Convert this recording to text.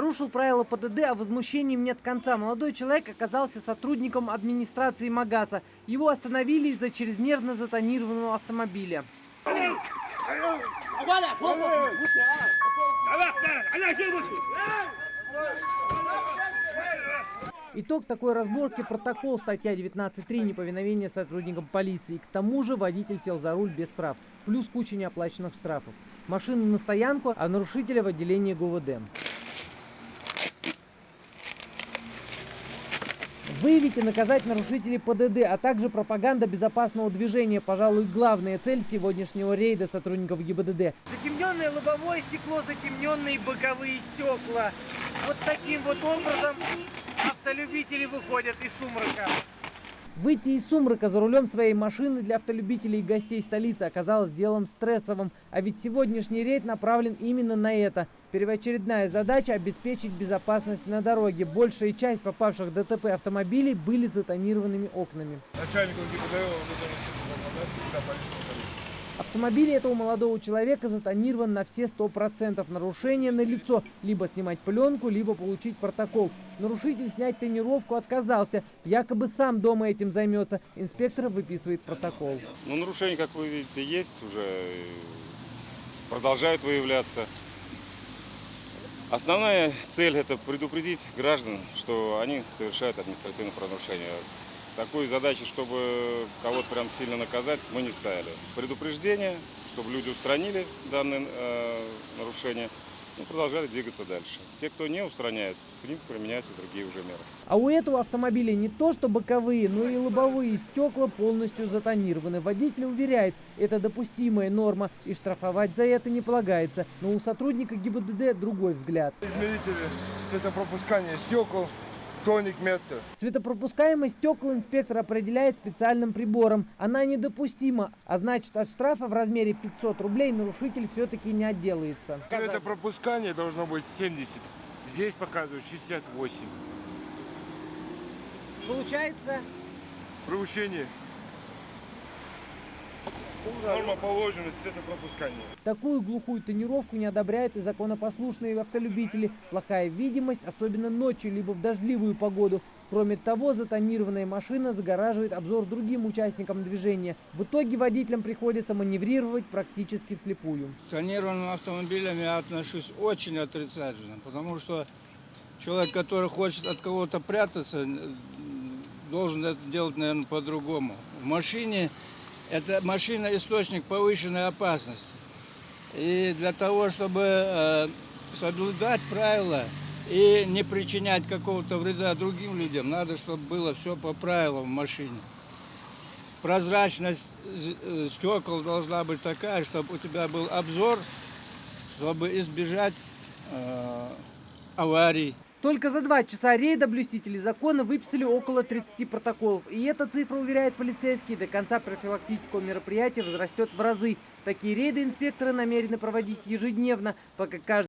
Нарушил правила ПДД, а возмущением нет конца. Молодой человек оказался сотрудником администрации МАГАСа. Его остановили из-за чрезмерно затонированного автомобиля. Итог такой разборки – протокол, статья 19.3 «Неповиновение сотрудникам полиции». К тому же водитель сел за руль без прав. Плюс куча неоплаченных штрафов. Машину на стоянку, а нарушителя в отделение ГУВД. Выявить и наказать нарушителей ПДД, а также пропаганда безопасного движения. Пожалуй, главная цель сегодняшнего рейда сотрудников ГИБДД. Затемненное лобовое стекло, затемненные боковые стекла. Вот таким вот образом автолюбители выходят из сумрака. Выйти из сумрака за рулем своей машины для автолюбителей и гостей столицы оказалось делом стрессовым. А ведь сегодняшний рейд направлен именно на это. Первоочередная задача – обеспечить безопасность на дороге. Большая часть попавших в ДТП автомобилей были затонированными окнами. Начальнику ГИБДД Автомобиль этого молодого человека затонирован на все 100%. Нарушение налицо. Либо снимать пленку, либо получить протокол. Нарушитель снять тонировку отказался. Якобы сам дома этим займется. Инспектор выписывает протокол. Ну, нарушения, как вы видите, есть уже. Продолжают выявляться. Основная цель – это предупредить граждан, что они совершают административное правонарушение. Такой задачи, чтобы кого-то прям сильно наказать, мы не ставили. Предупреждение, чтобы люди устранили данное нарушение, и продолжали двигаться дальше. Те, кто не устраняет, к ним применяются другие уже меры. А у этого автомобиля не то что боковые, но и лобовые стекла полностью затонированы. Водитель уверяет, это допустимая норма и штрафовать за это не полагается. Но у сотрудника ГИБДД другой взгляд. Измерители светопропускания стекол, тоник метр. Светопропускаемость стекол инспектор определяет специальным прибором. Она недопустима, а значит от штрафа в размере 500 рублей нарушитель все-таки не отделается. Светопропускание должно быть 70. Здесь показывают 68. Получается, Превышение. Норма положена светопропускания. такую глухую тонировку не одобряют и законопослушные автолюбители. Плохая видимость, особенно ночью, либо в дождливую погоду. Кроме того, затонированная машина загораживает обзор другим участникам движения. В итоге водителям приходится маневрировать практически вслепую. К тонированным автомобилям я отношусь очень отрицательно, потому что человек, который хочет от кого-то прятаться, должен это делать, наверное, по-другому. В машине эта машина источник повышенной опасности. И для того, чтобы соблюдать правила и не причинять какого-то вреда другим людям, надо, чтобы было все по правилам в машине. Прозрачность стекол должна быть такая, чтобы у тебя был обзор, чтобы избежать аварий. Только за 2 часа рейда блюстители закона выписали около 30 протоколов. И эта цифра, уверяет полицейский, до конца профилактического мероприятия возрастет в разы. Такие рейды инспекторы намерены проводить ежедневно, пока каждый